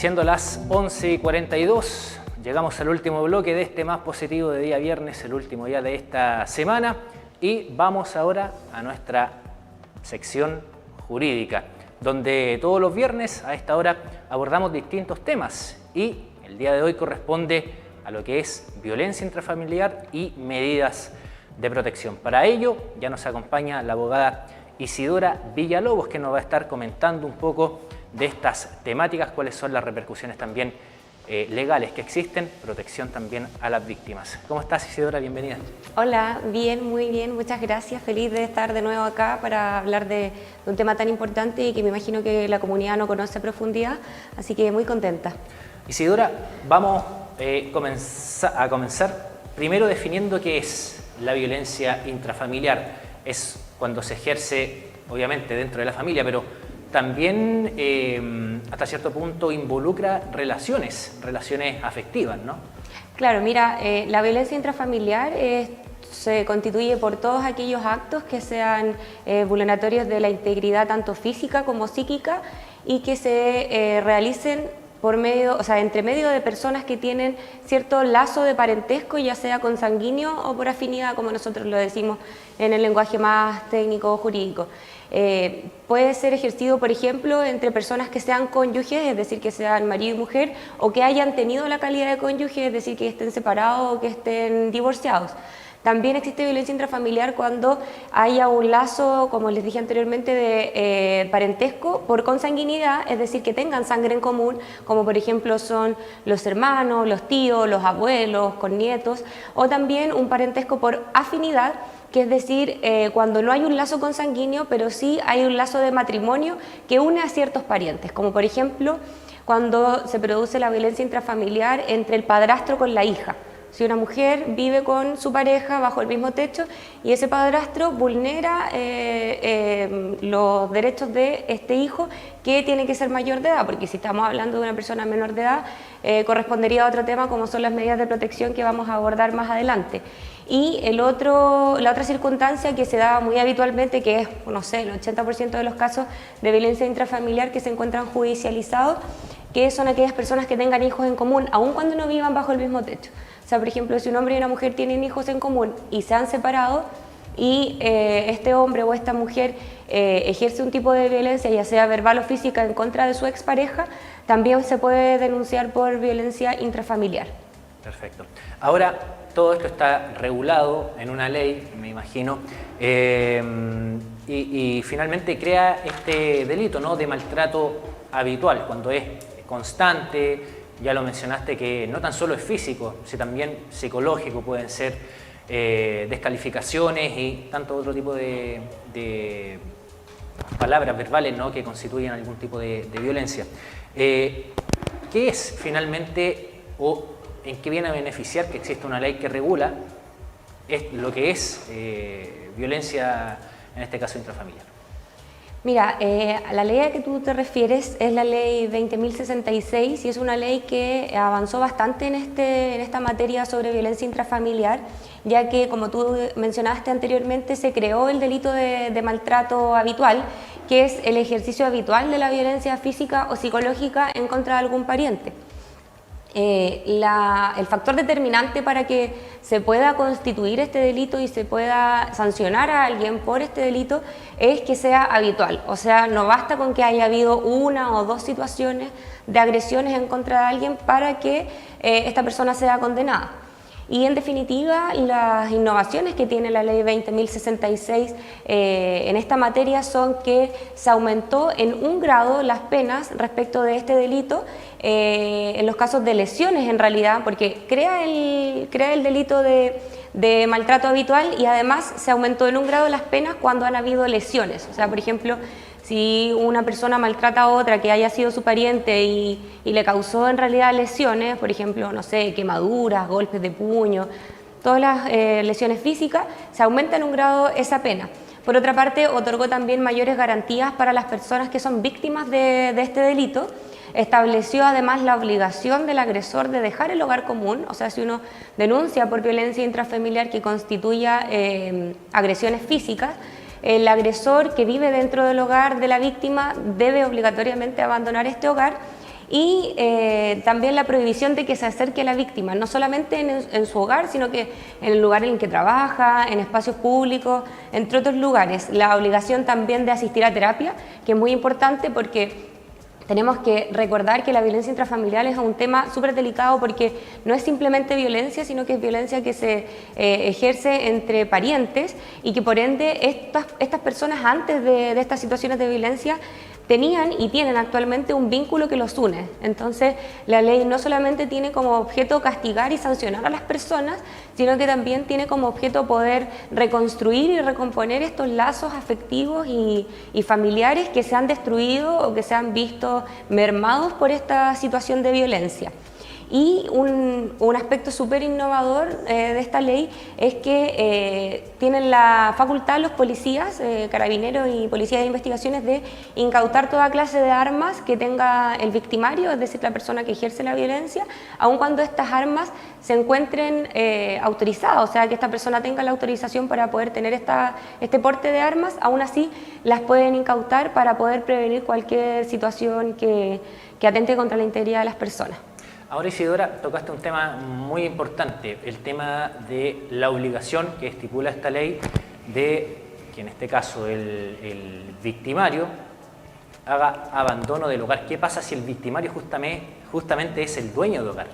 Siendo las 11:42, llegamos al último bloque de este Más Positivo de día viernes, el último día de esta semana, y vamos ahora a nuestra sección jurídica, donde todos los viernes a esta hora abordamos distintos temas y el día de hoy corresponde a lo que es violencia intrafamiliar y medidas de protección. Para ello ya nos acompaña la abogada Isidora Villalobos, que nos va a estar comentando un poco de estas temáticas, cuáles son las repercusiones también legales que existen, protección también a las víctimas. ¿Cómo estás, Isidora? Bienvenida. Hola, bien, muy bien, muchas gracias. Feliz de estar de nuevo acá para hablar de un tema tan importante y que me imagino que la comunidad no conoce a profundidad, así que muy contenta. Isidora, vamos a comenzar primero definiendo qué es la violencia intrafamiliar. Es cuando se ejerce, obviamente, dentro de la familia, pero también hasta cierto punto involucra relaciones afectivas, ¿no? Claro, mira, la violencia intrafamiliar se constituye por todos aquellos actos que sean vulneratorios de la integridad tanto física como psíquica y que se realicen por medio, o sea, entre medio de personas que tienen cierto lazo de parentesco, ya sea consanguíneo o por afinidad, como nosotros lo decimos en el lenguaje más técnico o jurídico. Puede ser ejercido, por ejemplo, entre personas que sean cónyuges, es decir, que sean marido y mujer, o que hayan tenido la calidad de cónyuge, es decir, que estén separados o que estén divorciados. También existe violencia intrafamiliar cuando haya un lazo, como les dije anteriormente, de parentesco por consanguinidad, es decir, que tengan sangre en común, como por ejemplo son los hermanos, los tíos, los abuelos, con nietos, o también un parentesco por afinidad, que es decir, cuando no hay un lazo consanguíneo, pero sí hay un lazo de matrimonio que une a ciertos parientes, como por ejemplo cuando se produce la violencia intrafamiliar entre el padrastro con la hija. Si una mujer vive con su pareja bajo el mismo techo y ese padrastro vulnera los derechos de este hijo, que tiene que ser mayor de edad, porque si estamos hablando de una persona menor de edad, correspondería a otro tema como son las medidas de protección que vamos a abordar más adelante. Y la otra circunstancia que se da muy habitualmente, que es, no sé, el 80% de los casos de violencia intrafamiliar que se encuentran judicializados, que son aquellas personas que tengan hijos en común, aun cuando no vivan bajo el mismo techo. O sea, por ejemplo, si un hombre y una mujer tienen hijos en común y se han separado y este hombre o esta mujer ejerce un tipo de violencia, ya sea verbal o física, en contra de su expareja, también se puede denunciar por violencia intrafamiliar. Perfecto. Ahora, todo esto está regulado en una ley, me imagino, y finalmente crea este delito, ¿no?, de maltrato habitual, cuando es constante. Ya lo mencionaste, que no tan solo es físico, sino también psicológico, pueden ser descalificaciones y tanto otro tipo de palabras verbales, ¿no?, que constituyen algún tipo de violencia. ¿Qué es finalmente o en qué viene a beneficiar que exista una ley que regula lo que es violencia, en este caso intrafamiliar? Mira, la ley a que tú te refieres es la ley 20.066 y es una ley que avanzó bastante en esta materia sobre violencia intrafamiliar, ya que, como tú mencionaste anteriormente, se creó el delito de maltrato habitual, que es el ejercicio habitual de la violencia física o psicológica en contra de algún pariente. El factor determinante para que se pueda constituir este delito y se pueda sancionar a alguien por este delito es que sea habitual, o sea, no basta con que haya habido una o dos situaciones de agresiones en contra de alguien para que esta persona sea condenada. Y en definitiva, las innovaciones que tiene la ley 20.066 en esta materia son que se aumentó en 1 grado las penas respecto de este delito en los casos de lesiones, en realidad, porque crea el delito de maltrato habitual y además se aumentó en 1 grado las penas cuando han habido lesiones. O sea, por ejemplo, si una persona maltrata a otra que haya sido su pariente y le causó en realidad lesiones, por ejemplo, no sé, quemaduras, golpes de puño, todas las lesiones físicas, se aumenta en 1 grado esa pena. Por otra parte, otorgó también mayores garantías para las personas que son víctimas de este delito. Estableció además la obligación del agresor de dejar el hogar común, o sea, si uno denuncia por violencia intrafamiliar que constituya agresiones físicas, el agresor que vive dentro del hogar de la víctima debe obligatoriamente abandonar este hogar y también la prohibición de que se acerque a la víctima, no solamente en su hogar, sino que en el lugar en el que trabaja, en espacios públicos, entre otros lugares. La obligación también de asistir a terapia, que es muy importante porque tenemos que recordar que la violencia intrafamiliar es un tema súper delicado porque no es simplemente violencia, sino que es violencia que se ejerce entre parientes y que por ende estas personas antes de estas situaciones de violencia tenían y tienen actualmente un vínculo que los une. Entonces, la ley no solamente tiene como objeto castigar y sancionar a las personas, sino que también tiene como objeto poder reconstruir y recomponer estos lazos afectivos y familiares que se han destruido o que se han visto mermados por esta situación de violencia. Y un aspecto súper innovador de esta ley es que tienen la facultad los policías, carabineros y policías de investigaciones de incautar toda clase de armas que tenga el victimario, es decir, la persona que ejerce la violencia, aun cuando estas armas se encuentren autorizadas, o sea, que esta persona tenga la autorización para poder tener este porte de armas, aún así las pueden incautar para poder prevenir cualquier situación que atente contra la integridad de las personas. Ahora, Isidora, tocaste un tema muy importante, el tema de la obligación que estipula esta ley de que en este caso el victimario haga abandono del hogar. ¿Qué pasa si el victimario justamente es el dueño del hogar?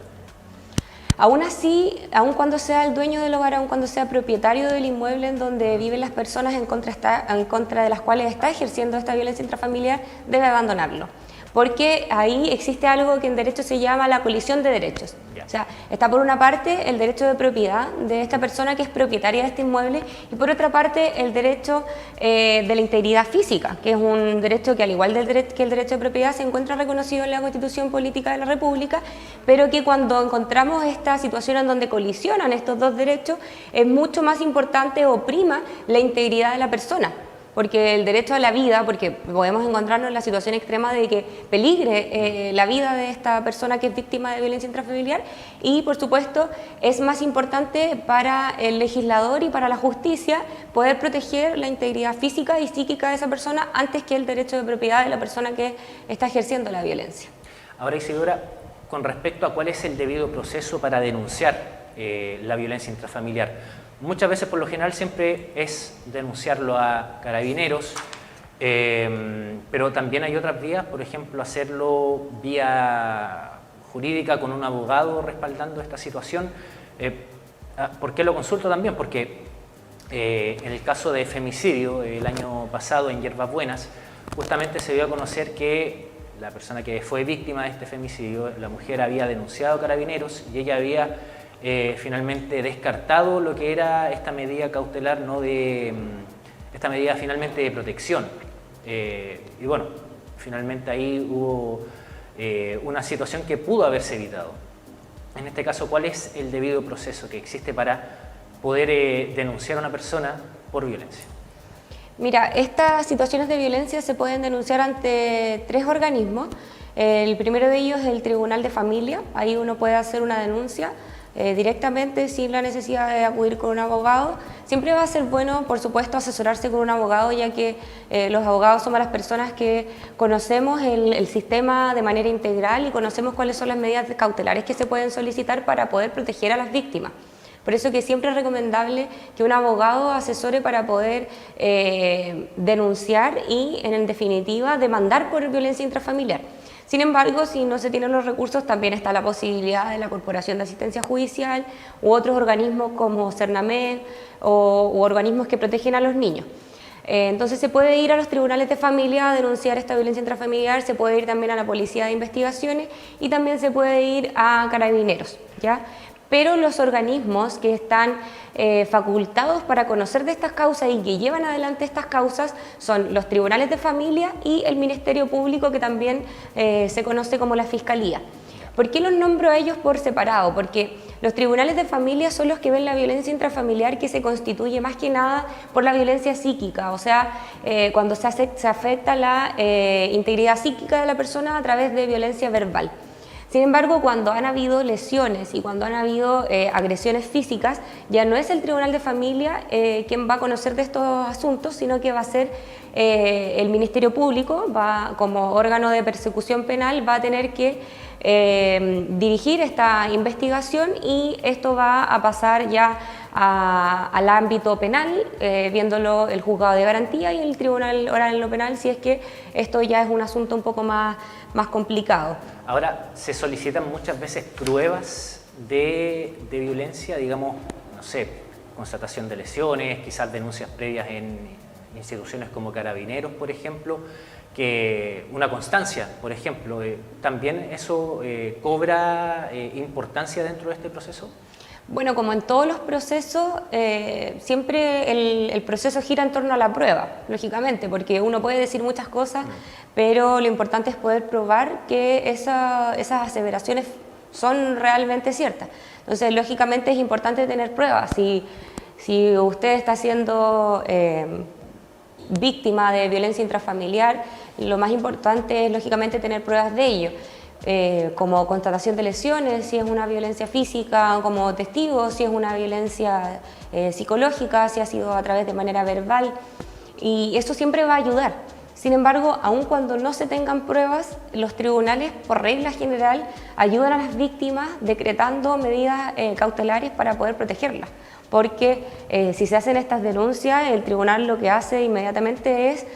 Aún así, aun cuando sea el dueño del hogar, aun cuando sea propietario del inmueble en donde viven las personas en contra de las cuales está ejerciendo esta violencia intrafamiliar, debe abandonarlo. Porque ahí existe algo que en derecho se llama la colisión de derechos. O sea, está por una parte el derecho de propiedad de esta persona que es propietaria de este inmueble y por otra parte el derecho de la integridad física, que es un derecho que al igual que el derecho de propiedad se encuentra reconocido en la Constitución Política de la República, pero que cuando encontramos esta situación en donde colisionan estos dos derechos es mucho más importante o prima la integridad de la persona. Porque el derecho a la vida, porque podemos encontrarnos en la situación extrema de que peligre la vida de esta persona que es víctima de violencia intrafamiliar y por supuesto es más importante para el legislador y para la justicia poder proteger la integridad física y psíquica de esa persona antes que el derecho de propiedad de la persona que está ejerciendo la violencia. Ahora, Isidora, con respecto a cuál es el debido proceso para denunciar la violencia intrafamiliar, muchas veces, por lo general, siempre es denunciarlo a carabineros, pero también hay otras vías, por ejemplo, hacerlo vía jurídica con un abogado respaldando esta situación. ¿Por qué lo consulto también? Porque en el caso de femicidio, el año pasado en Hierbas Buenas, justamente se dio a conocer que la persona que fue víctima de este femicidio, la mujer había denunciado a carabineros y ella había finalmente descartado lo que era esta medida cautelar, esta medida finalmente de protección. Y bueno, finalmente ahí hubo una situación que pudo haberse evitado. En este caso, ¿cuál es el debido proceso que existe para poder denunciar a una persona por violencia? Mira, estas situaciones de violencia se pueden denunciar ante 3 organismos. El primero de ellos es el Tribunal de Familia. Ahí uno puede hacer una denuncia directamente sin la necesidad de acudir con un abogado. Siempre va a ser bueno, por supuesto, asesorarse con un abogado, ya que los abogados somos las personas que conocemos el sistema de manera integral y conocemos cuáles son las medidas cautelares que se pueden solicitar para poder proteger a las víctimas. Por eso que siempre es recomendable que un abogado asesore para poder denunciar y, en definitiva, demandar por violencia intrafamiliar. Sin embargo, si no se tienen los recursos, también está la posibilidad de la Corporación de Asistencia Judicial u otros organismos como Cernamed u organismos que protegen a los niños. Entonces se puede ir a los tribunales de familia a denunciar esta violencia intrafamiliar, se puede ir también a la Policía de Investigaciones y también se puede ir a Carabineros, ¿ya? Pero los organismos que están facultados para conocer de estas causas y que llevan adelante estas causas son los tribunales de familia y el Ministerio Público, que también se conoce como la Fiscalía. ¿Por qué los nombro a ellos por separado? Porque los tribunales de familia son los que ven la violencia intrafamiliar, que se constituye más que nada por la violencia psíquica, o sea, cuando se afecta la integridad psíquica de la persona a través de violencia verbal. Sin embargo, cuando han habido lesiones y cuando han habido agresiones físicas, ya no es el Tribunal de Familia quien va a conocer de estos asuntos, sino que va a ser el Ministerio Público, como órgano de persecución penal, va a tener que dirigir esta investigación y esto va a pasar ya al ámbito penal, viéndolo el juzgado de garantía y el tribunal oral en lo penal, si es que esto ya es un asunto un poco más complicado. Ahora, se solicitan muchas veces pruebas de violencia, digamos, no sé, constatación de lesiones, quizás denuncias previas en instituciones como Carabineros, por ejemplo, que una constancia, por ejemplo, ¿también eso cobra importancia dentro de este proceso? Bueno, como en todos los procesos, siempre el proceso gira en torno a la prueba, lógicamente, porque uno puede decir muchas cosas, pero lo importante es poder probar que esas aseveraciones son realmente ciertas. Entonces, lógicamente es importante tener pruebas. Si usted está siendo víctima de violencia intrafamiliar, lo más importante es, lógicamente, tener pruebas de ello. Como constatación de lesiones, si es una violencia física, como testigo, si es una violencia psicológica, si ha sido a través de manera verbal, y eso siempre va a ayudar. Sin embargo, aun cuando no se tengan pruebas, los tribunales, por regla general, ayudan a las víctimas decretando medidas cautelares para poder protegerlas, porque si se hacen estas denuncias, el tribunal lo que hace inmediatamente es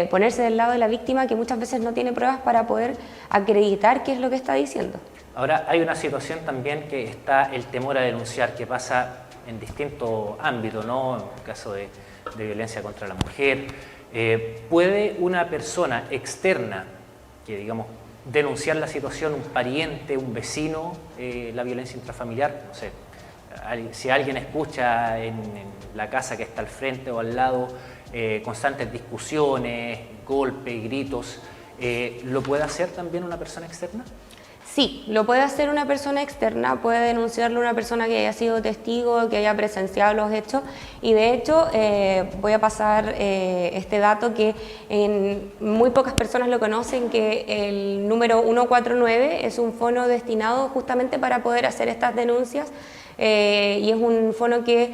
ponerse del lado de la víctima, que muchas veces no tiene pruebas para poder acreditar qué es lo que está diciendo. Ahora, hay una situación también que está el temor a denunciar, que pasa en distintos ámbitos, ¿no? En el caso de violencia contra la mujer. ¿Puede una persona externa, que digamos, denunciar la situación, un pariente, un vecino, la violencia intrafamiliar? No sé, si alguien escucha en la casa que está al frente o al lado constantes discusiones, golpes, gritos, ¿lo puede hacer también una persona externa? Sí, lo puede hacer una persona externa, puede denunciarlo una persona que haya sido testigo, que haya presenciado los hechos, y de hecho voy a pasar este dato que muy pocas personas lo conocen, que el número 149 es un fono destinado justamente para poder hacer estas denuncias. Y es un fono que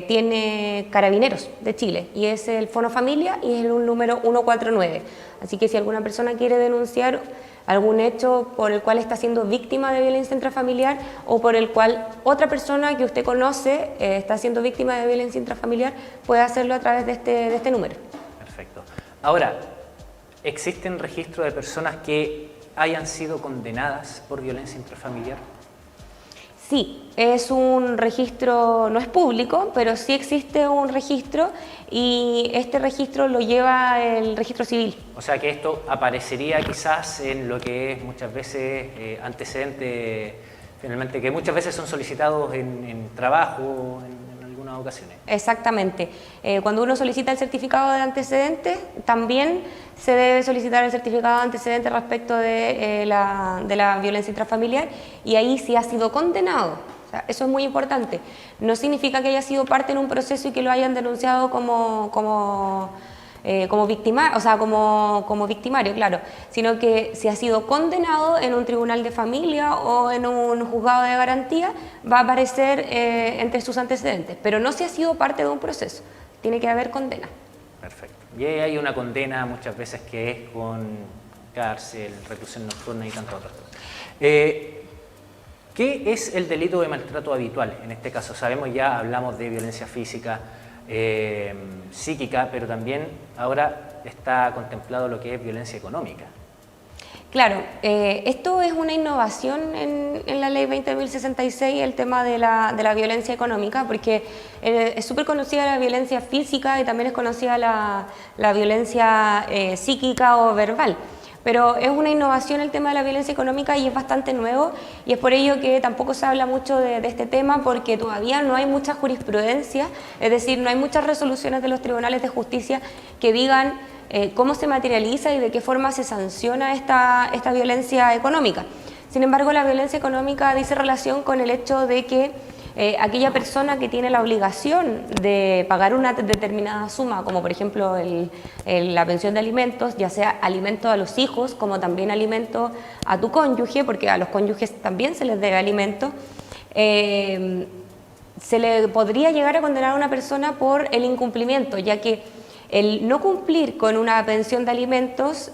tiene Carabineros de Chile y es el Fono Familia y es un número 149. Así que si alguna persona quiere denunciar algún hecho por el cual está siendo víctima de violencia intrafamiliar o por el cual otra persona que usted conoce está siendo víctima de violencia intrafamiliar, puede hacerlo a través de este número. Perfecto. Ahora, ¿existen registros de personas que hayan sido condenadas por violencia intrafamiliar? Sí, es un registro, no es público, pero sí existe un registro y este registro lo lleva el registro civil. O sea que esto aparecería quizás en lo que es muchas veces antecedentes, finalmente, que muchas veces son solicitados en trabajo, en algunas ocasiones. Exactamente. Cuando uno solicita el certificado de antecedentes, también se debe solicitar el certificado de antecedentes respecto de la violencia intrafamiliar y ahí sí ha sido condenado. O sea, eso es muy importante. No significa que haya sido parte en un proceso y que lo hayan denunciado como victimario, claro, sino que si ha sido condenado en un tribunal de familia o en un juzgado de garantía, va a aparecer entre sus antecedentes, pero no si ha sido parte de un proceso, tiene que haber condena. Perfecto. Y hay una condena muchas veces que es con cárcel, reclusión nocturna y tantas otras cosas. ¿Qué es el delito de maltrato habitual? En este caso, sabemos ya, hablamos de violencia física, psíquica, pero también ahora está contemplado lo que es violencia económica. Claro, esto es una innovación en la ley 20.066, el tema de la violencia económica, porque es súper conocida la violencia física y también es conocida la violencia psíquica o verbal. Pero es una innovación el tema de la violencia económica y es bastante nuevo y es por ello que tampoco se habla mucho de este tema porque todavía no hay mucha jurisprudencia, es decir, no hay muchas resoluciones de los tribunales de justicia que digan cómo se materializa y de qué forma se sanciona esta violencia económica. Sin embargo, la violencia económica dice relación con el hecho de que aquella persona que tiene la obligación de pagar una determinada suma, como por ejemplo la pensión de alimentos, ya sea alimento a los hijos, como también alimento a tu cónyuge, porque a los cónyuges también se les debe alimento, se le podría llegar a condenar a una persona por el incumplimiento, ya que el no cumplir con una pensión de alimentos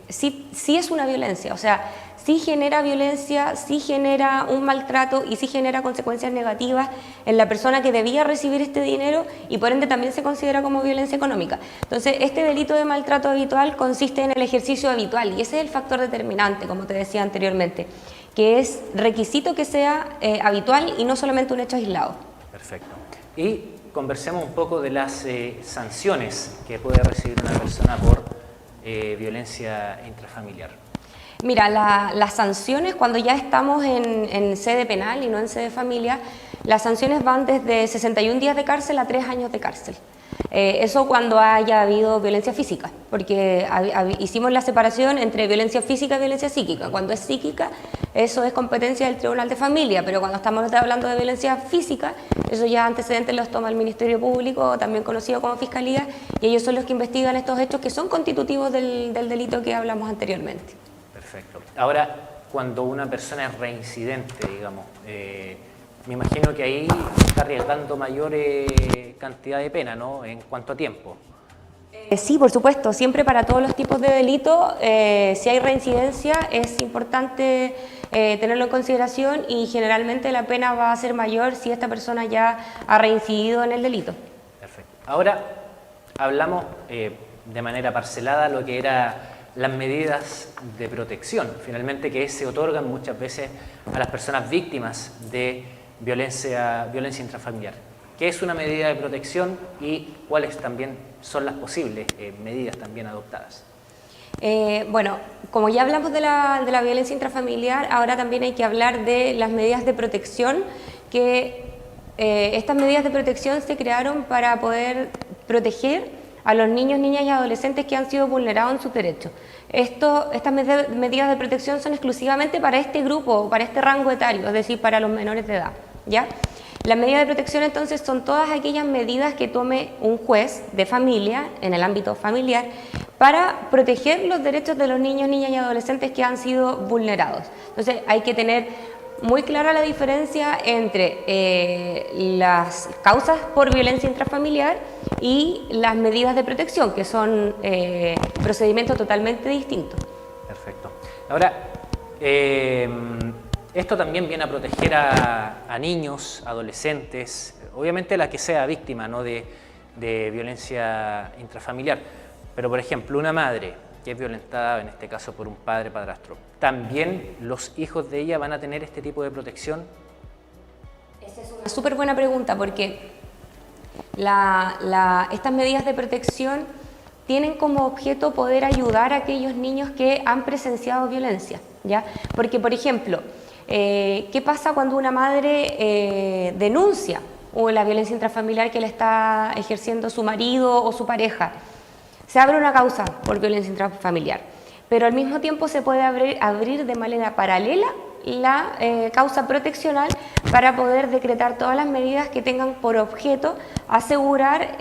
sí es una violencia, o sea, sí genera violencia, sí genera un maltrato y sí genera consecuencias negativas en la persona que debía recibir este dinero y por ende también se considera como violencia económica. Entonces, este delito de maltrato habitual consiste en el ejercicio habitual y ese es el factor determinante, como te decía anteriormente, que es requisito que sea habitual y no solamente un hecho aislado. Perfecto. Y conversemos un poco de las sanciones que puede recibir una persona por violencia intrafamiliar. Mira, las sanciones cuando ya estamos en sede penal y no en sede familiar, las sanciones van desde 61 días de cárcel a 3 años de cárcel. Eso cuando haya habido violencia física, porque hicimos la separación entre violencia física y violencia psíquica. Cuando es psíquica, eso es competencia del Tribunal de Familia, pero cuando estamos hablando de violencia física, eso ya antecedentes los toma el Ministerio Público, también conocido como Fiscalía, y ellos son los que investigan estos hechos que son constitutivos del delito que hablamos anteriormente. Perfecto. Ahora, cuando una persona es reincidente, digamos, me imagino que ahí está arriesgando mayor cantidad de pena, ¿no? En cuanto a tiempo. Sí, por supuesto. Siempre para todos los tipos de delitos, si hay reincidencia, es importante tenerlo en consideración y generalmente la pena va a ser mayor si esta persona ya ha reincidido en el delito. Perfecto. Ahora hablamos de manera parcelada lo que era las medidas de protección, finalmente, que se otorgan muchas veces a las personas víctimas de violencia intrafamiliar. ¿Qué es una medida de protección y cuáles también son las posibles medidas también adoptadas? Bueno, como ya hablamos de la violencia intrafamiliar, ahora también hay que hablar de las medidas de protección, que estas medidas de protección se crearon para poder proteger a los niños, niñas y adolescentes que han sido vulnerados en sus derechos. Estas medidas de protección son exclusivamente para este grupo, para este rango etario, es decir, para los menores de edad, ¿ya? Las medidas de protección entonces son todas aquellas medidas que tome un juez de familia, en el ámbito familiar, para proteger los derechos de los niños, niñas y adolescentes que han sido vulnerados. Entonces hay que tener muy clara la diferencia entre las causas por violencia intrafamiliar y las medidas de protección, que son procedimientos totalmente distintos. Perfecto. Ahora, esto también viene a proteger a niños, adolescentes, obviamente la que sea víctima, ¿no?, de violencia intrafamiliar. Pero, por ejemplo, una madre que es violentada, en este caso por un padre padrastro, ¿también los hijos de ella van a tener este tipo de protección? Esa es una súper buena pregunta, porque estas medidas de protección tienen como objeto poder ayudar a aquellos niños que han presenciado violencia, ¿ya? Porque, por ejemplo, ¿qué pasa cuando una madre denuncia la violencia intrafamiliar que le está ejerciendo su marido o su pareja? Se abre una causa por violencia intrafamiliar, pero al mismo tiempo se puede abrir de manera paralela la causa proteccional para poder decretar todas las medidas que tengan por objeto asegurar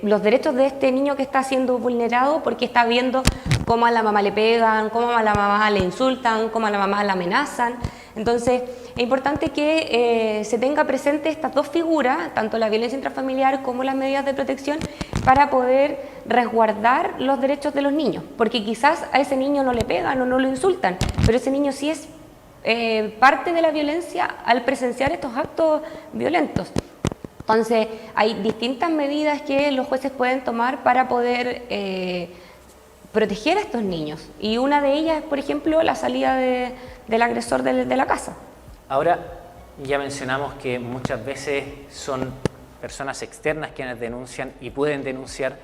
los derechos de este niño que está siendo vulnerado porque está viendo cómo a la mamá le pegan, cómo a la mamá le insultan, cómo a la mamá la amenazan. Entonces, es importante que se tenga presente estas dos figuras, tanto la violencia intrafamiliar como las medidas de protección, para poder resguardar los derechos de los niños, porque quizás a ese niño no le pegan o no lo insultan, pero ese niño sí es parte de la violencia al presenciar estos actos violentos. Entonces, hay distintas medidas que los jueces pueden tomar para poder proteger a estos niños, y una de ellas es, por ejemplo, la salida del agresor de la casa. Ahora, ya mencionamos que muchas veces son personas externas quienes denuncian y pueden denunciar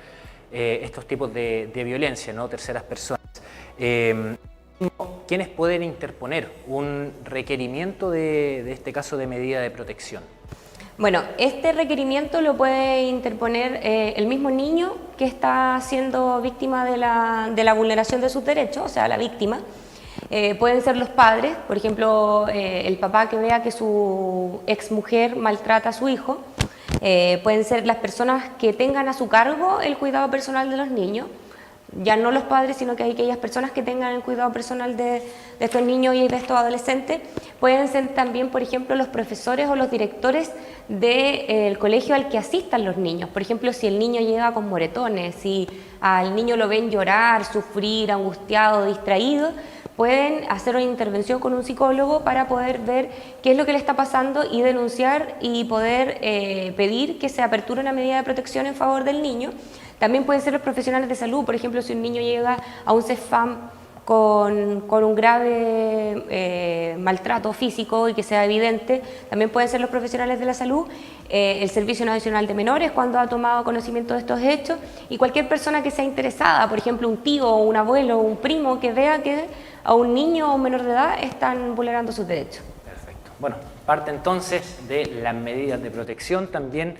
estos tipos de violencia, ¿no?, terceras personas. ¿Quiénes pueden interponer un requerimiento de este caso de medida de protección? Bueno, este requerimiento lo puede interponer el mismo niño que está siendo víctima de la vulneración de sus derechos, o sea, la víctima. Pueden ser los padres, por ejemplo, el papá que vea que su exmujer maltrata a su hijo. Pueden ser las personas que tengan a su cargo el cuidado personal de los niños, ya no los padres, sino que hay aquellas personas que tengan el cuidado personal de estos niños y de estos adolescentes. Pueden ser también, por ejemplo, los profesores o los directores del colegio al que asistan los niños. Por ejemplo, si el niño llega con moretones, si al niño lo ven llorar, sufrir, angustiado, distraído, pueden hacer una intervención con un psicólogo para poder ver qué es lo que le está pasando y denunciar y poder pedir que se aperture una medida de protección en favor del niño. También pueden ser los profesionales de salud, por ejemplo, si un niño llega a un CEFAM con un grave maltrato físico y que sea evidente, también pueden ser los profesionales de la salud, el Servicio Nacional de Menores cuando ha tomado conocimiento de estos hechos, y cualquier persona que sea interesada, por ejemplo un tío, un abuelo, un primo que vea que a un niño o un menor de edad están vulnerando sus derechos. Perfecto. Bueno, parte entonces de las medidas de protección, también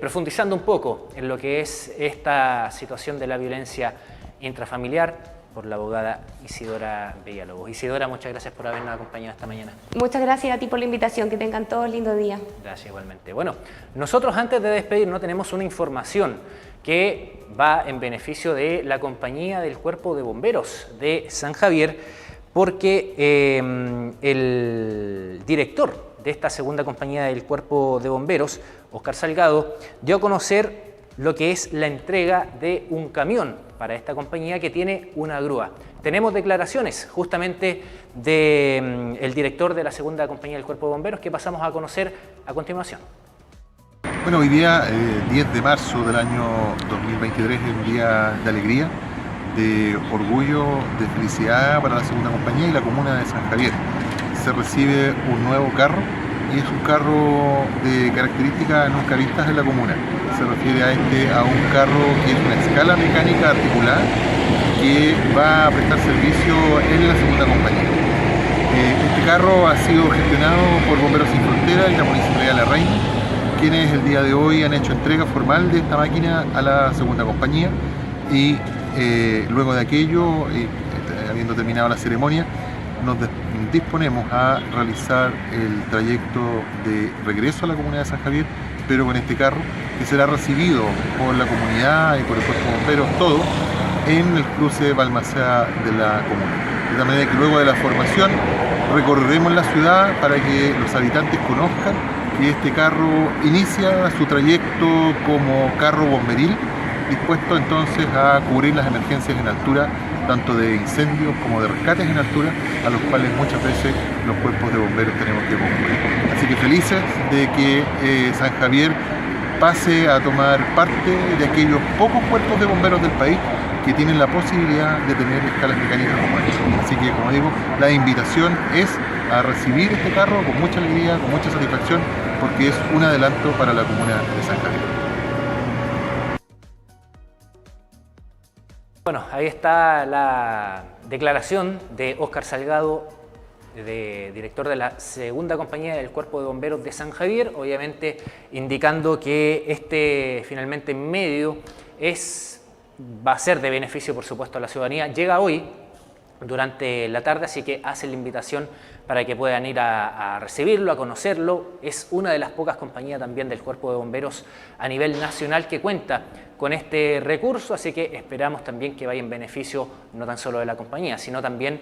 profundizando un poco en lo que es esta situación de la violencia intrafamiliar, por la abogada Isidora Villalobos. Isidora, muchas gracias por habernos acompañado esta mañana. Muchas gracias a ti por la invitación, que tengan todos lindo día. Gracias igualmente. Bueno, nosotros antes de despedirnos tenemos una información que va en beneficio de la compañía del Cuerpo de Bomberos de San Javier, porque el director de esta segunda compañía del Cuerpo de Bomberos, Óscar Salgado, dio a conocer lo que es la entrega de un camión para esta compañía que tiene una grúa. Tenemos declaraciones justamente del director de la segunda compañía del Cuerpo de Bomberos que pasamos a conocer a continuación. Bueno, hoy día, 10 de marzo del año 2023, es un día de alegría, de orgullo, de felicidad para la segunda compañía y la comuna de San Javier. Se recibe un nuevo carro y es un carro de características nunca vistas en la comuna. Se refiere a un carro que es una escala mecánica articulada que va a prestar servicio en la segunda compañía. Este carro ha sido gestionado por Bomberos Sin Fronteras y la Municipalidad de La Reina, quienes el día de hoy han hecho entrega formal de esta máquina a la segunda compañía y luego de aquello, habiendo terminado la ceremonia, nos disponemos a realizar el trayecto de regreso a la comunidad de San Javier, pero con este carro que será recibido por la comunidad y por el Cuerpo de Bomberos, todo en el cruce de Balmaceda de la comuna. De tal manera que luego de la formación recorreremos la ciudad para que los habitantes conozcan que este carro inicia su trayecto como carro bomberil, dispuesto entonces a cubrir las emergencias en altura, tanto de incendios como de rescates en altura, a los cuales muchas veces los cuerpos de bomberos tenemos que concurrir. Así que felices de que San Javier pase a tomar parte de aquellos pocos cuerpos de bomberos del país que tienen la posibilidad de tener escalas mecánicas como esta. Así que, como digo, la invitación es a recibir este carro con mucha alegría, con mucha satisfacción, porque es un adelanto para la comuna de San Javier. Bueno, ahí está la declaración de Óscar Salgado, director de la segunda compañía del Cuerpo de Bomberos de San Javier, obviamente indicando que este finalmente medio va a ser de beneficio, por supuesto, a la ciudadanía. Llega hoy durante la tarde, así que hace la invitación para que puedan ir a recibirlo, a conocerlo. Es una de las pocas compañías también del Cuerpo de Bomberos a nivel nacional que cuenta con este recurso, así que esperamos también que vaya en beneficio no tan solo de la compañía, sino también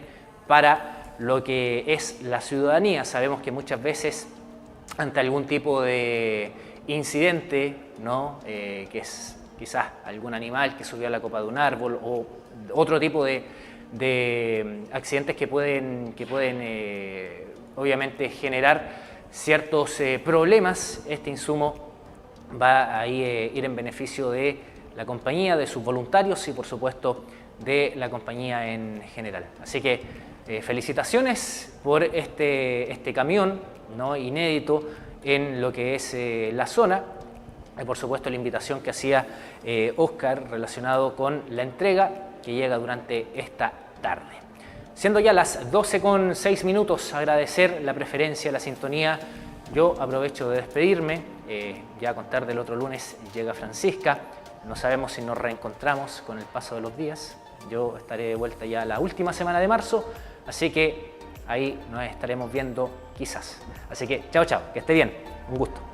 para lo que es la ciudadanía. Sabemos que muchas veces ante algún tipo de incidente, ¿no? Que es quizás algún animal que subió a la copa de un árbol o otro tipo de accidentes que pueden obviamente generar ciertos problemas, este insumo va a ir en beneficio de la compañía, de sus voluntarios y por supuesto de la compañía en general. Así que felicitaciones por este camión, ¿no? Inédito en lo que es la zona. Y por supuesto la invitación que hacía Óscar relacionado con la entrega que llega durante esta tarde. Siendo ya las 12:06, agradecer la preferencia, la sintonía. Yo aprovecho de despedirme, ya a contar del otro lunes llega Francisca, no sabemos si nos reencontramos con el paso de los días. Yo estaré de vuelta ya la última semana de marzo, Así que ahí nos estaremos viendo quizás. Así que chao, chao, que esté bien. Un gusto.